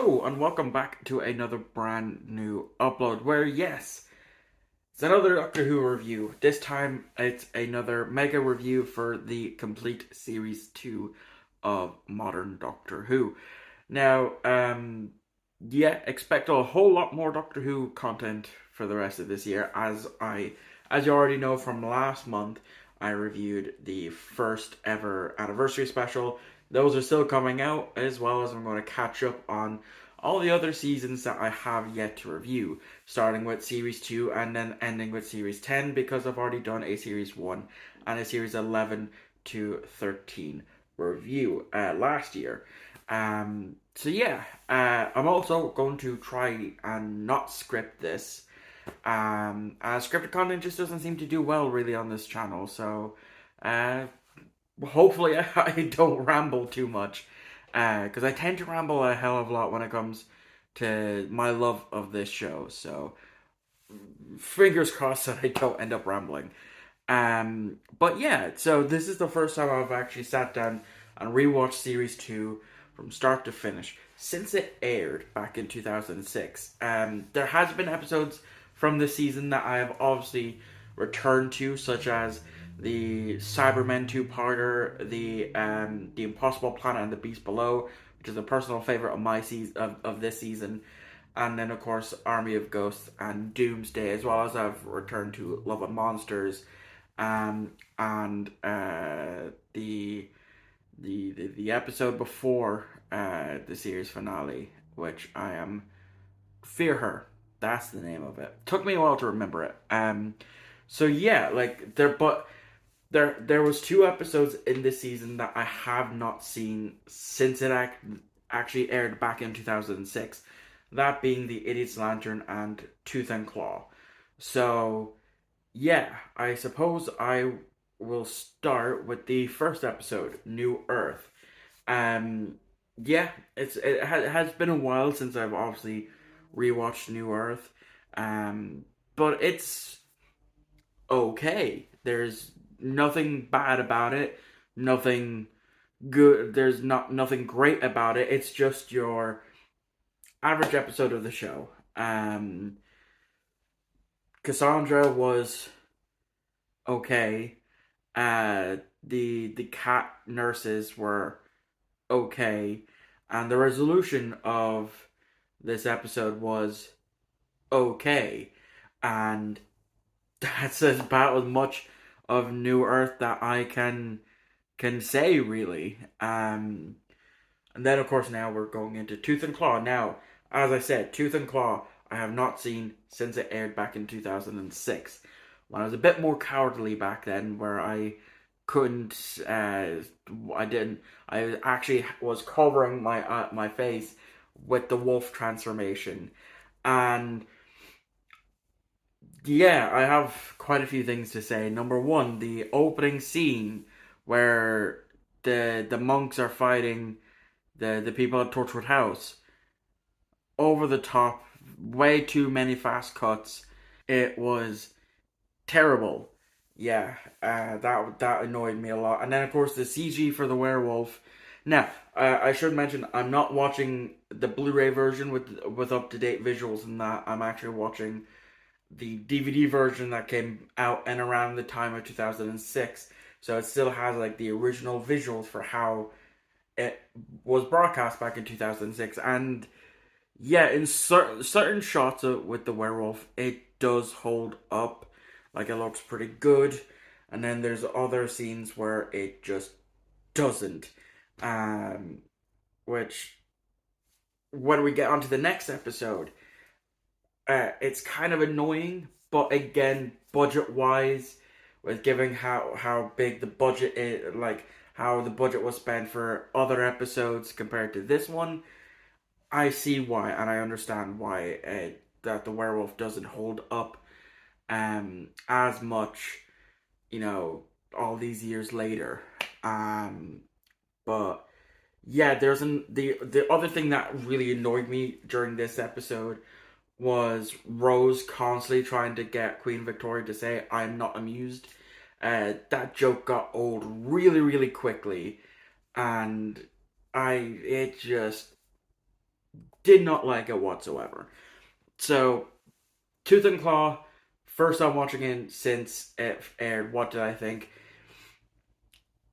Hello and welcome back to another brand new upload where, yes, it's another Doctor Who review. This time it's another mega review for the complete series 2 of Modern Doctor Who. Now, expect a whole lot more Doctor Who content for the rest of this year. As you already know from last month, I reviewed the first ever anniversary special. Those are still coming out, as well as I'm going to catch up on all the other seasons that I have yet to review, starting with Series 2 and then ending with Series 10, because I've already done a Series 1 and a Series 11 to 13 review last year. I'm also going to try and not script this. Scripted content just doesn't seem to do well really on this channel, so uh, hopefully I don't ramble too much, because I tend to ramble a hell of a lot when it comes to my love of this show. So fingers crossed that I don't end up rambling. But yeah, so this is the first time I've actually sat down and rewatched Series 2 from start to finish since it aired back in 2006. There has been episodes from this season that I have obviously returned to, such as the Cybermen two-parter, the Impossible Planet and the Beast Below, which is a personal favorite of my season of this season, and then of course Army of Ghosts and Doomsday, as well as I've returned to Love and Monsters, and the episode before the series finale, which I am Fear Her. That's the name of it. Took me a while to remember it. So yeah, like there was two episodes in this season that I have not seen since it actually aired back in 2006. That being The Idiot's Lantern and Tooth and Claw. So yeah, I suppose I will start with the first episode, New Earth. Um, it has been a while since I've obviously rewatched New Earth. But it's okay. There's nothing bad about it. Nothing good. There's nothing great about it. It's just your average episode of the show. Cassandra was okay. The cat nurses were okay, and the resolution of this episode was okay, and that's about as much of New Earth that I can say really. And then of course now we're going into Tooth and Claw. Now, as I said, Tooth and Claw I have not seen since it aired back in 2006. When I was a bit more cowardly back then, where I couldn't, I didn't, I actually was covering my face with the wolf transformation, and yeah, I have quite a few things to say. Number one, the opening scene where the monks are fighting the people at Torchwood House. Over the top, way too many fast cuts. It was terrible. Yeah, that annoyed me a lot. And then of course the CG for the werewolf. Now, I should mention I'm not watching the Blu-ray version with up to date visuals and that. I'm actually watching the DVD version that came out and around the time of 2006. So it still has like the original visuals for how it was broadcast back in 2006. And yeah, in certain shots with the werewolf, it does hold up. Like it looks pretty good. And then there's other scenes where it just doesn't. Um, which, when we get onto the next episode, it's kind of annoying, but again, budget wise, with giving how big the budget is, like how the budget was spent for other episodes compared to this one, I see why, and I understand why that the werewolf doesn't hold up as much, all these years later. But yeah, the other thing that really annoyed me during this episode was Rose constantly trying to get Queen Victoria to say, "I'm not amused." That joke got old really, really quickly, and it just Did not like it whatsoever. So, Tooth and Claw, first I'm watching it since it aired. What did I think?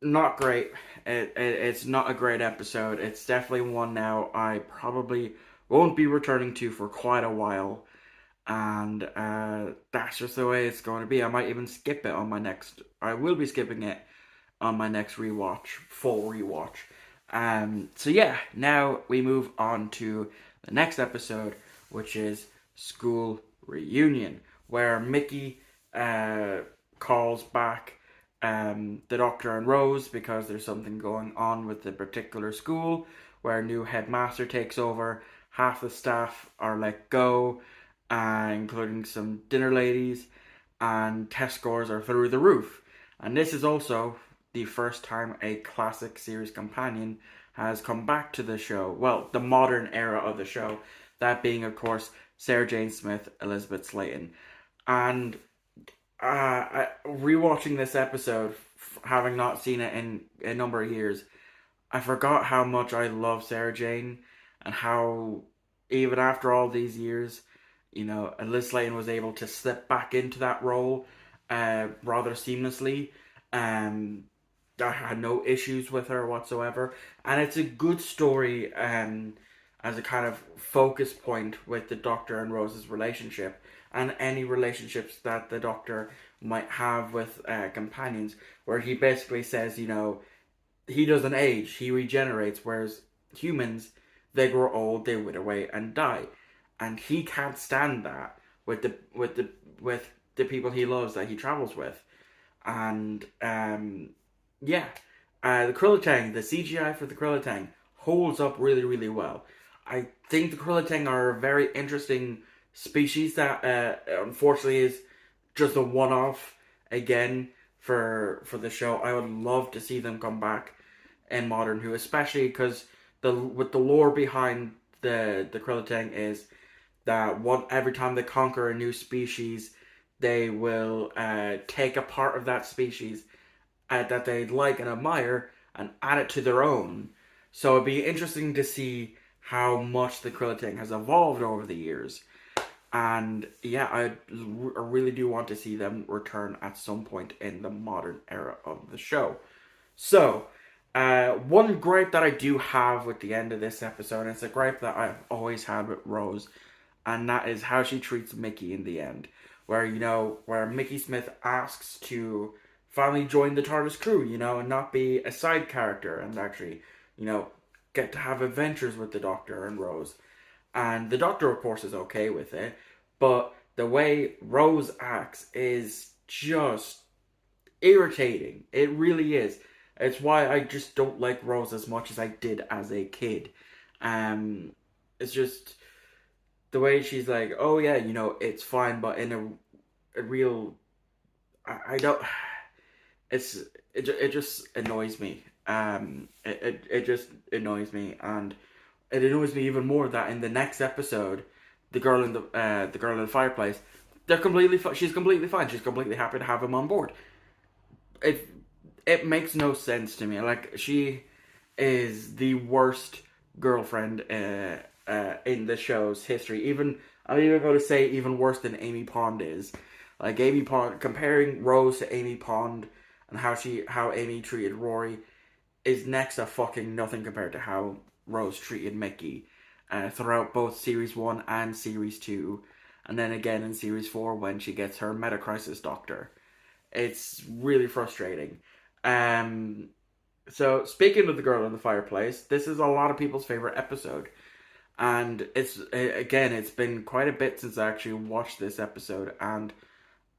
Not great. It's not a great episode. It's definitely one now I probably won't be returning to for quite a while. And that's just the way it's going to be. I might even skip it on my next. I will be skipping it on my next rewatch, full rewatch. So yeah, now we move on to the next episode, which is School Reunion, where Mickey calls back the Doctor and Rose because there's something going on with the particular school where a new headmaster takes over. Half the staff are let go, including some dinner ladies, and test scores are through the roof. And this is also the first time a classic series companion has come back to the show. Well, the modern era of the show. That being, of course, Sarah Jane Smith, Elizabeth Sladen. And rewatching this episode, having not seen it in a number of years, I forgot how much I love Sarah Jane and how, even after all these years, Liz Sladen was able to slip back into that role rather seamlessly. I had no issues with her whatsoever, and it's a good story as a kind of focus point with the Doctor and Rose's relationship, and any relationships that the Doctor might have with companions, where he basically says, he doesn't age, he regenerates, whereas humans, they grow old, they wither away and die, and he can't stand that with the people he loves that he travels with, and yeah, the Krillitang, the CGI for the Krillitang holds up really, really well. I think the Krillitang are a very interesting species that unfortunately is just a one-off again for the show. I would love to see them come back in Modern Who, especially because with the lore behind the Krillitang is that every time they conquer a new species, they will take a part of that species that they like and admire and add it to their own. So it'd be interesting to see how much the Krillitang has evolved over the years. And yeah, I really do want to see them return at some point in the modern era of the show. So, one gripe that I do have with the end of this episode, and it's a gripe that I've always had with Rose, and that is how she treats Mickey in the end. Where Mickey Smith asks to finally join the TARDIS crew, and not be a side character, and actually, get to have adventures with the Doctor and Rose. And the Doctor, of course, is okay with it, but the way Rose acts is just irritating. It really is. It's why I just don't like Rose as much as I did as a kid. It's just the way she's like, oh yeah, it's fine, but in a real, I don't. It just annoys me. It just annoys me, and it annoys me even more that in the next episode, the girl in the fireplace, she's completely fine. She's completely happy to have him on board. It makes no sense to me. Like, she is the worst girlfriend in the show's history. I'm even going to say even worse than Amy Pond is. Like, Amy Pond, comparing Rose to Amy Pond and how Amy treated Rory is next to fucking nothing compared to how Rose treated Mickey throughout both Series 1 and Series 2, and then again in Series 4 when she gets her Metacrisis Doctor. It's really frustrating. So, speaking of the girl in the fireplace, this is a lot of people's favourite episode. And it's been quite a bit since I actually watched this episode, and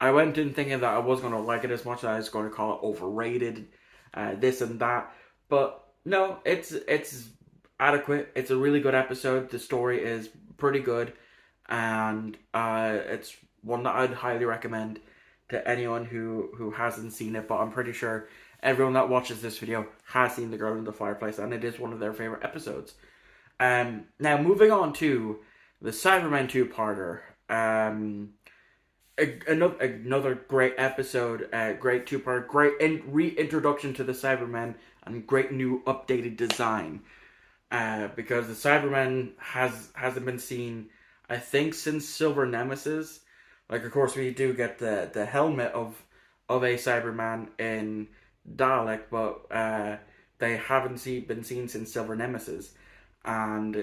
I went in thinking that I wasn't going to like it as much, as I was going to call it overrated, this and that. But no, it's adequate. It's a really good episode. The story is pretty good, and it's one that I'd highly recommend to anyone who hasn't seen it. But I'm pretty sure everyone that watches this video has seen The Girl in the Fireplace, and it is one of their favorite episodes. Now moving on to the Cybermen two-parter. Another great episode, great two-part, great reintroduction to the Cybermen, and great new updated design. because the Cybermen hasn't been seen, I think, since Silver Nemesis. Like, of course, we do get the helmet of a Cyberman in Dalek, but they haven't been seen since Silver Nemesis, and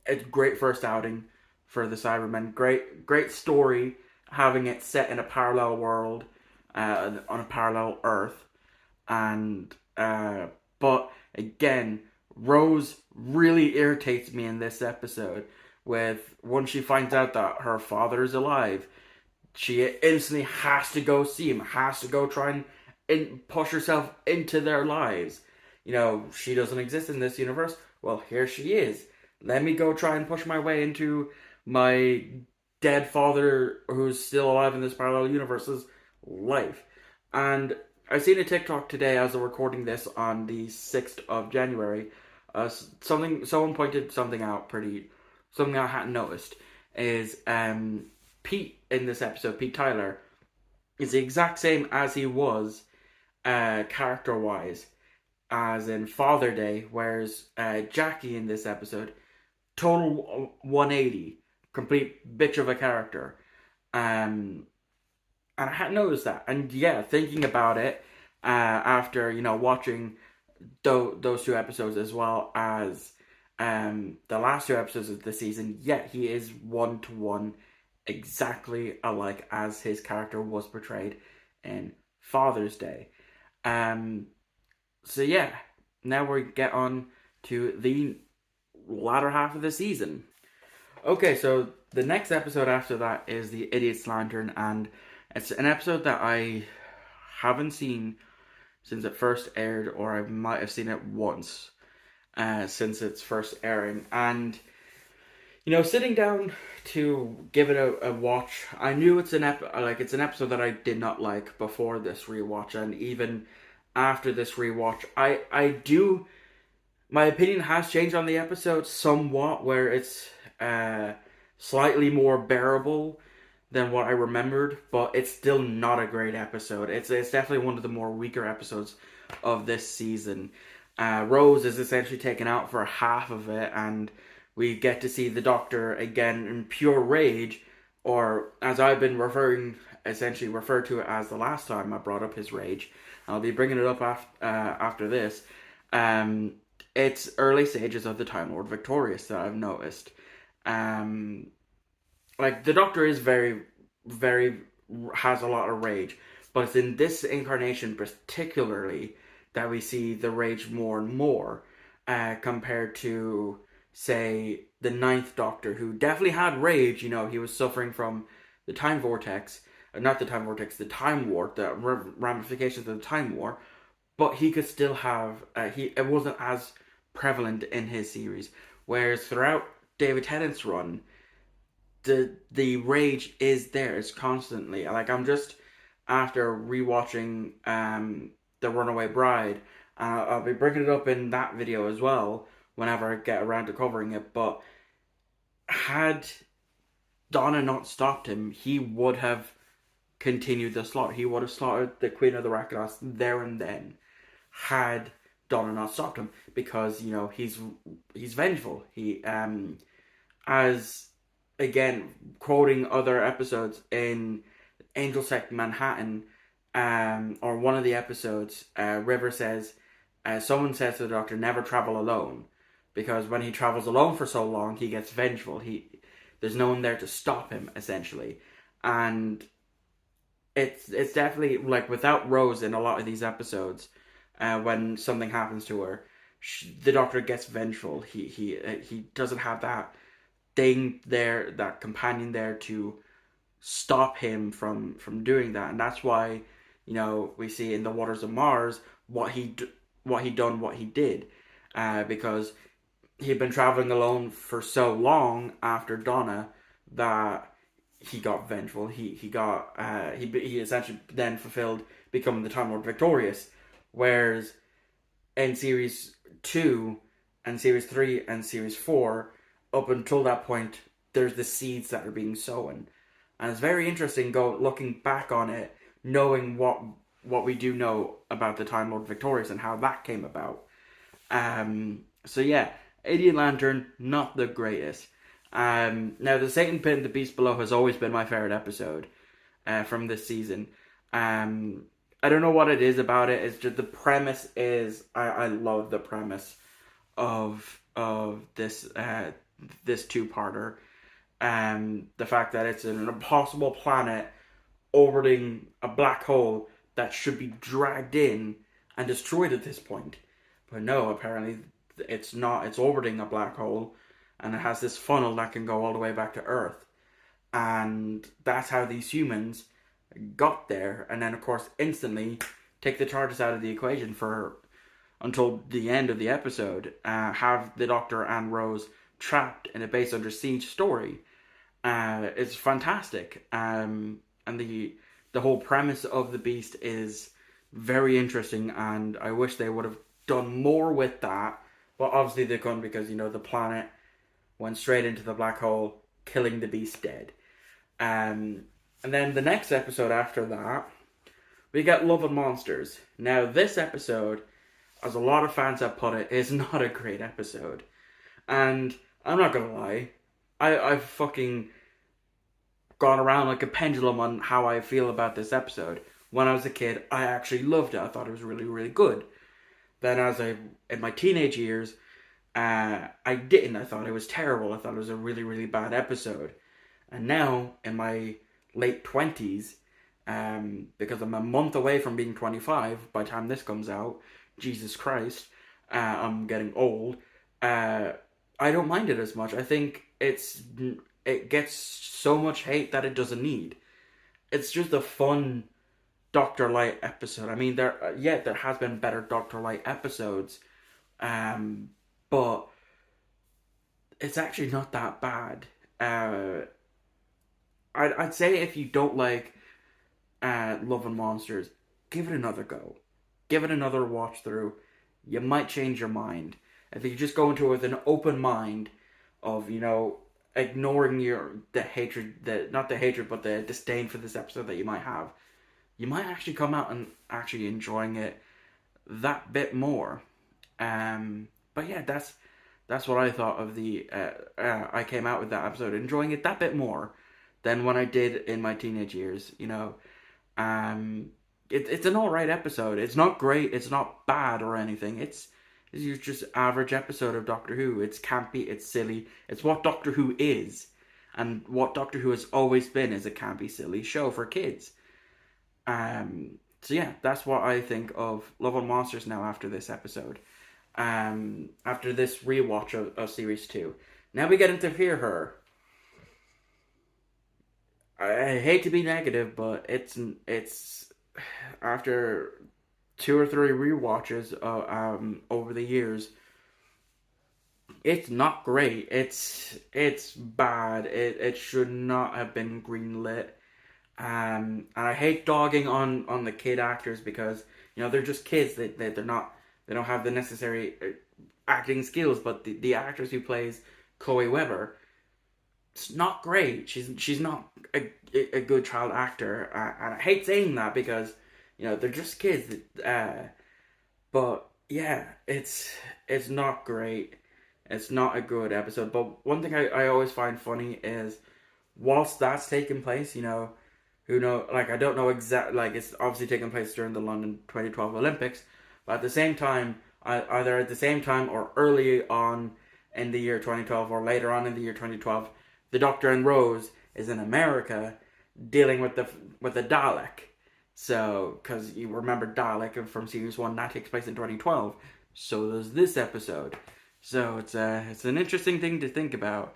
it's great first outing for the Cybermen. Great story, having it set in a parallel world, on a parallel Earth, and but again, Rose really irritates me in this episode. With once she finds out that her father is alive, she instantly has to go see him, has to go try and push herself into their lives. You know, she doesn't exist in this universe. Well, here she is. Let me go try and push my way into my dead father, who's still alive in this parallel universe's life. And I've seen a TikTok today as I'm recording this on the 6th of January. Someone pointed something out something I hadn't noticed is Pete in this episode, Pete Tyler, is the exact same as he was character wise as in Father Day, whereas Jackie in this episode, total 180, complete bitch of a character. And I hadn't noticed that. And yeah, thinking about it after watching those two episodes as well as the last two episodes of the season, yeah, he is 1-to-1 exactly alike as his character was portrayed in Father's Day. So yeah, now we get on to the latter half of the season. Okay, so the next episode after that is the Idiot's Lantern, and it's an episode that I haven't seen since it first aired, or I might have seen it once since its first airing. And sitting down to give it a watch, I knew it's an episode that I did not like before this rewatch, and even after this rewatch, I do. My opinion has changed on the episode somewhat, where it's slightly more bearable than what I remembered, but it's still not a great episode. It's definitely one of the more weaker episodes of this season. Rose is essentially taken out for half of it, and we get to see the Doctor again in pure rage, or as I've been essentially referred to it as the last time I brought up his rage. I'll be bringing it up after this. It's early stages of the Time Lord Victorious that I've noticed. Like, the Doctor is very, very, has a lot of rage, but it's in this incarnation particularly that we see the rage more and more, compared to, say, the Ninth Doctor, who definitely had rage. He was suffering from the Time Vortex, not the Time Vortex, the Time War, the ramifications of the Time War, but he could still have, it wasn't as prevalent in his series, whereas throughout David Tennant's run, the rage is there. It's constantly, like, I'm just after rewatching The Runaway Bride, I'll be bringing it up in that video as well whenever I get around to covering it. But had Donna not stopped him, he would have continued the slaughter. He would have slaughtered the Queen of the Rakdos there and then, had Donna not stopped him, because he's vengeful. He as again, quoting other episodes in Angel Sect Manhattan, or one of the episodes, River says, someone says to the Doctor, never travel alone, because when he travels alone for so long, he gets vengeful. There's no one there to stop him, essentially. And it's definitely, like, without Rose in a lot of these episodes, when something happens to her, the Doctor gets vengeful. He doesn't have that thing there, that companion there to stop him from doing that. And that's why we see in The Waters of Mars what he did, because he'd been traveling alone for so long after Donna that he got vengeful. He essentially then fulfilled becoming the Time Lord Victorious, whereas in series 2 and series 3 and series 4, up until that point, there's the seeds that are being sown. And it's very interesting looking back on it, knowing what we do know about the Time Lord Victorious and how that came about. So yeah, Idiot Lantern, not the greatest. Now the Satan Pit and the Beast Below has always been my favorite episode from this season. Um, I don't know what it is about it. It's just the premise is I love the premise of this two parter. The fact that it's an impossible planet orbiting a black hole that should be dragged in and destroyed at this point. But no, apparently it's not. It's orbiting a black hole and it has this funnel that can go all the way back to Earth. And that's how these humans got there. And then, of course, instantly take the TARDIS out of the equation for until the end of the episode. Have the Doctor and Rose trapped in a base under siege story. It's fantastic. And the whole premise of the Beast is very interesting, and I wish they would have done more with that. But obviously they couldn't because the planet went straight into the black hole, killing the Beast dead. And then the next episode after that, we get Love and Monsters. Now this episode, as a lot of fans have put it, is not a great episode, and I'm not gonna lie, I've fucking gone around like a pendulum on how I feel about this episode. When I was a kid, I actually loved it. I thought it was really, really good. Then in my teenage years, I didn't. I thought it was terrible. I thought it was a really, really bad episode. And now, in my late 20s, because I'm a month away from being 25 by the time this comes out, Jesus Christ, I'm getting old, I don't mind it as much. I think it gets so much hate that it doesn't need. It's just a fun Doctor Light episode. I mean, there has been better Doctor Light episodes, but it's actually not that bad. I'd say if you don't like Love and Monsters, give it another go. Give it another watch through. You might change your mind. If you just go into it with an open mind of, ignoring the hatred, not the hatred, but the disdain for this episode that you might have, you might actually come out and actually enjoying it that bit more. But yeah, that's what I thought of the. I came out with that episode enjoying it that bit more than when I did in my teenage years. It's an alright episode. It's not great. It's not bad or anything. It's just average episode of Doctor Who. It's campy. It's silly. It's what Doctor Who is, and what Doctor Who has always been is a campy, silly show for kids. So yeah, that's what I think of Love and Monsters now after this episode. After this rewatch of Series 2. Now we get into Fear Her. I hate to be negative, but it's after two or three rewatches over the years, it's not great. It's bad. It should not have been greenlit. And I hate dogging on the kid actors because they're just kids. They're not, they don't have the necessary acting skills. But the actress who plays Chloe Weber, it's not great. She's not a good child actor, and I hate saying that because they're just kids. But yeah, it's not great. It's not a good episode. But one thing I always find funny is whilst that's taking place, who know, like, I don't know exactly, like, it's obviously taking place during the London 2012 Olympics, but at the same time, either at the same time or early on in the year 2012 or later on in the year 2012, the Doctor and Rose is in America dealing with the Dalek. So, because you remember Dalek from Series 1, that takes place in 2012. So does this episode. So it's an interesting thing to think about.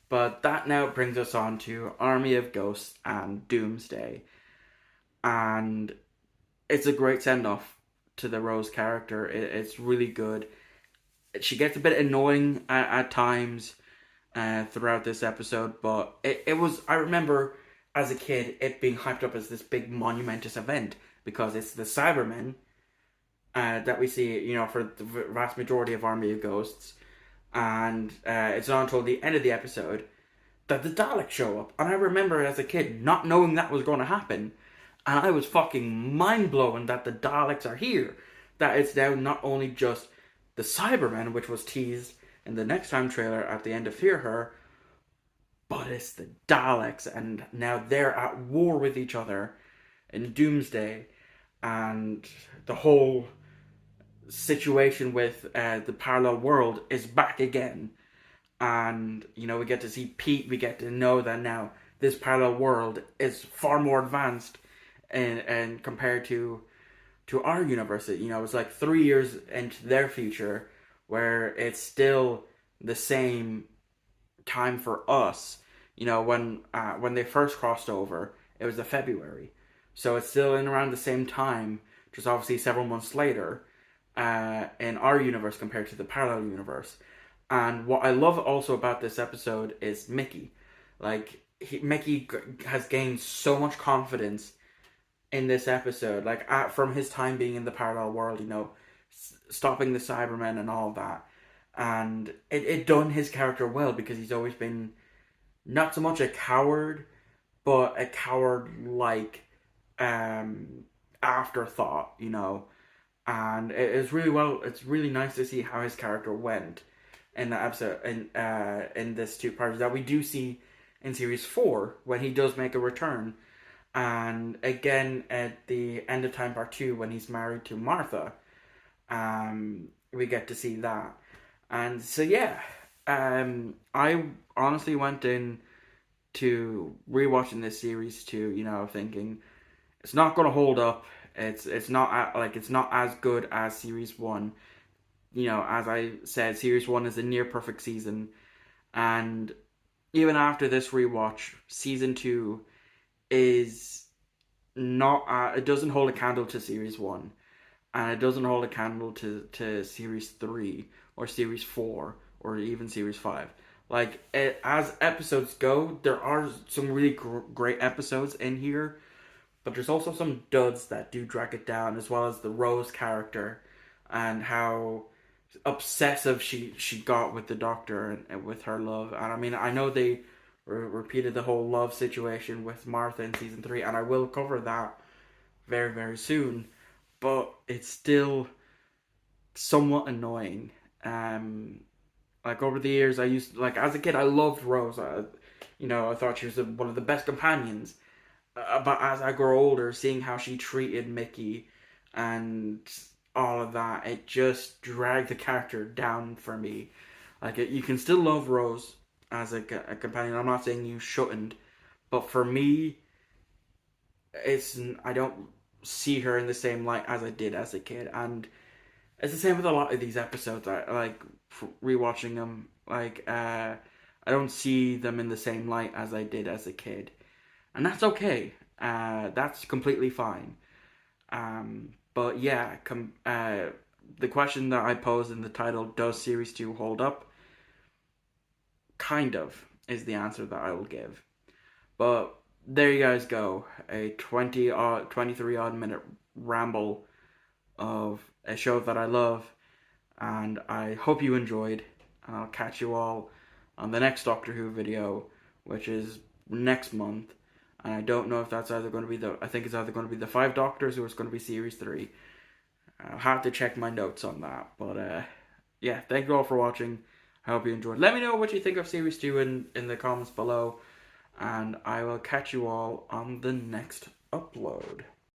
But that now brings us on to Army of Ghosts and Doomsday. And it's a great send-off to the Rose character. It's really good. She gets a bit annoying at times throughout this episode, but it was, I remember as a kid it being hyped up as this big monumentous event because it's the Cybermen that we see, for the vast majority of Army of Ghosts. And it's not until the end of the episode that the Daleks show up. And I remember as a kid not knowing that was going to happen. And I was fucking mind-blown that the Daleks are here. That it's now not only just the Cybermen, which was teased in the next time trailer at the end of Fear Her, but it's the Daleks, and now they're at war with each other in Doomsday, and the whole situation with the parallel world is back again. And we get to see Pete. We get to know that now this parallel world is far more advanced, and compared to our universe. It's like 3 years into their future, where it's still the same time for us. When they first crossed over, it was the February, so it's still in around the same time, just obviously several months later, in our universe compared to the parallel universe. And what I love also about this episode is Mickey. Like Mickey has gained so much confidence in this episode, like from his time being in the parallel world, stopping the Cybermen and all that. And it done his character well, because he's always been not so much a coward, but a coward like afterthought, And it's really well. It's really nice to see how his character went in the episode, in this two parts that we do see in series 4 when he does make a return, and again at the end of Time Part 2 when he's married to Martha. We get to see that, and so yeah. I honestly went in to rewatching this series too, thinking it's not going to hold up. It's not it's not as good as series 1. As I said, series 1 is a near perfect season, and even after this rewatch, season 2 is not. It doesn't hold a candle to series 1, and it doesn't hold a candle to series 3 or series 4 or even series 5. Like as episodes go, there are some really great episodes in here, but there's also some duds that do drag it down, as well as the Rose character and how obsessive she got with the Doctor and with her love. And I mean, I know they repeated the whole love situation with Martha in season 3, and I will cover that very, very soon, but it's still somewhat annoying. Like over the years, as a kid, I loved Rose. I thought she was one of the best companions. But as I grow older, seeing how she treated Mickey and all of that, it just dragged the character down for me. Like, you can still love Rose as a companion. I'm not saying you shouldn't, but for me, I don't see her in the same light as I did as a kid, and it's the same with a lot of these episodes. I like rewatching them. I don't see them in the same light as I did as a kid, and that's okay. That's completely fine. But yeah, the question that I posed in the title, does series 2 hold up? Kind of is the answer that I will give. But there you guys go. A 23 odd minute ramble of a show that I love, and I hope you enjoyed. I'll catch you all on the next Doctor Who video, which is next month. And I don't know if that's either going to be I think it's either going to be the 5 Doctors or it's going to be series 3. I'll have to check my notes on that. But yeah, thank you all for watching. I hope you enjoyed. Let me know what you think of series 2 in the comments below, and I will catch you all on the next upload.